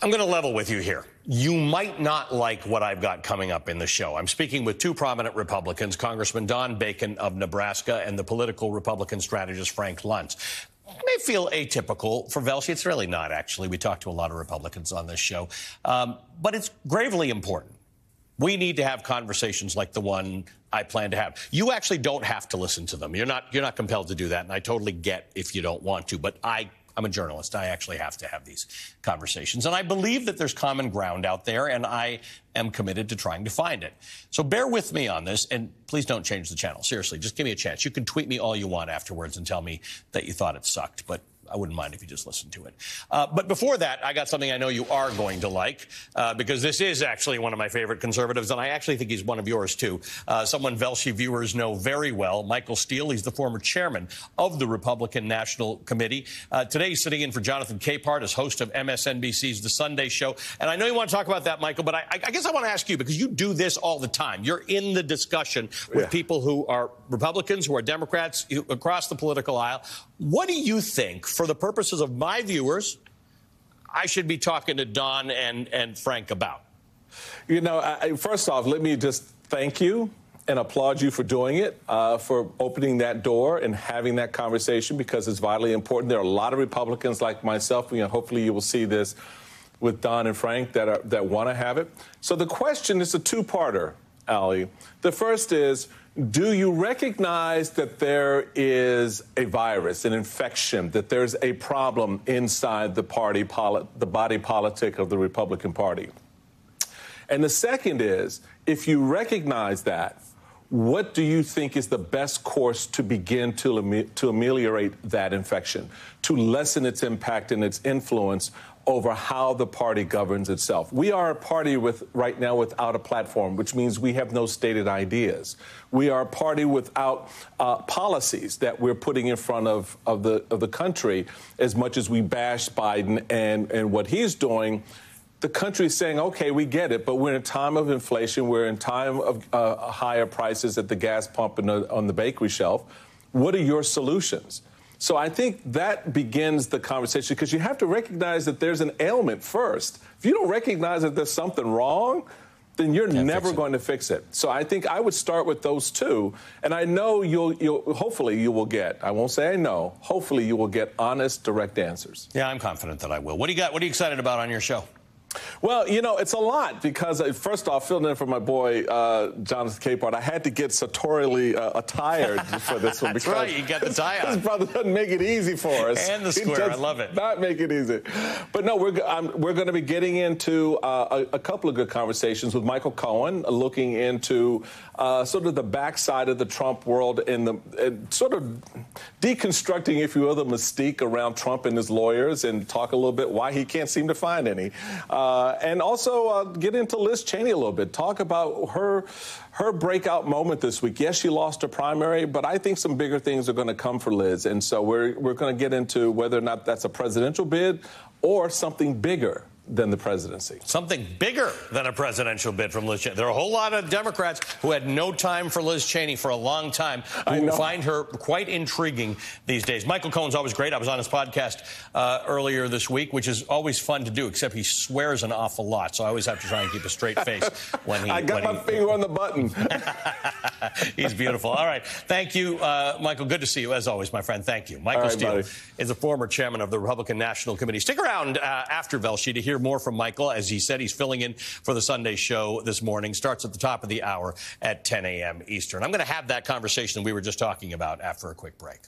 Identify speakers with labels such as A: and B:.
A: I'm going to level with you here. You might not like what I've got coming up in the show. I'm speaking with two prominent Republicans, Congressman Don Bacon of Nebraska and the political Republican strategist Frank Luntz. It may feel atypical for Velshi. It's really not, actually. We talk to a lot of Republicans on this show. But it's gravely important. We need to have conversations like the one I plan to have. You actually don't have to listen to them. You're not compelled to do that, and I totally get if you don't want to. But I'm a journalist. I actually have to have these conversations. And I believe that there's common ground out there, and I am committed to trying to find it. So bear with me on this, and please don't change the channel. Seriously, just give me a chance. You can tweet me all you want afterwards and tell me that you thought it sucked, but I wouldn't mind if you just listened to it. But before that, I got something I know you are going to like, because this is actually one of my favorite conservatives, and I actually think he's one of yours, too. Someone Velshi viewers know very well, Michael Steele. He's the former chairman of the Republican National Committee. Today, he's sitting in for Jonathan Capehart as host of MSNBC's The Sunday Show. And I know you want to talk about that, Michael, but I guess I want to ask you, because you do this all the time. You're in the discussion with people who are Republicans, who are Democrats, across the political aisle. What do you think, for the purposes of my viewers, I should be talking to Don and Frank about?
B: You know, first off, let me just thank you and applaud you for doing it, for opening that door and having that conversation, because it's vitally important. There are a lot of Republicans like myself. You know, hopefully you will see this with Don and Frank that want to have it. So the question is a two-parter, Ali. The first is, do you recognize that there is a virus, an infection, that there's a problem inside the body politic of the Republican Party? And the second is, if you recognize that, what do you think is the best course to begin to ameliorate that infection, to lessen its impact and its influence over how the party governs itself? We are a party right now without a platform, which means we have no stated ideas. We are a party without policies that we're putting in front of the country. As much as we bash Biden and what he's doing, the country is saying, okay, we get it, but we're in a time of inflation. We're in time of higher prices at the gas pump and on the bakery shelf. What are your solutions? So I think that begins the conversation, because you have to recognize that there's an ailment first. If you don't recognize that there's something wrong, then you're never going to fix it. So I think I would start with those two. And I know hopefully you will get, I won't say I know, hopefully you will get honest, direct answers.
A: Yeah, I'm confident that I will. What do you got? What are you excited about on your show?
B: Well, you know, it's a lot, because first off, filling in for my boy, Jonathan Capehart, I had to get sartorially attired for this one.
A: That's right, you got the tie on.
B: His brother doesn't make it easy for us.
A: And the square, I love it.
B: Not make it easy. But no, we're going to be getting into a couple of good conversations with Michael Cohen, looking into sort of the backside of the Trump world and sort of deconstructing, if you will, the mystique around Trump and his lawyers, and talk a little bit why he can't seem to find any. And also get into Liz Cheney a little bit, talk about her breakout moment this week. Yes, she lost her primary, but I think some bigger things are going to come for Liz. And so we're going to get into whether or not that's a presidential bid or something bigger than the presidency.
A: Something bigger than a presidential bid from Liz Cheney. There are a whole lot of Democrats who had no time for Liz Cheney for a long time, who find her quite intriguing these days. Michael Cohen's always great. I was on his podcast earlier this week, which is always fun to do, except he swears an awful lot, so I always have to try and keep a straight face when he...
B: I got my finger on the button.
A: He's beautiful. All right. Thank you, Michael. Good to see you, as always, my friend. Thank you. Michael Steele is the former chairman of the Republican National Committee. Stick around after Velshi to hear more from Michael. As he said, he's filling in for the Sunday Show this morning. Starts at the top of the hour at 10 a.m. Eastern. I'm going to have that conversation we were just talking about after a quick break.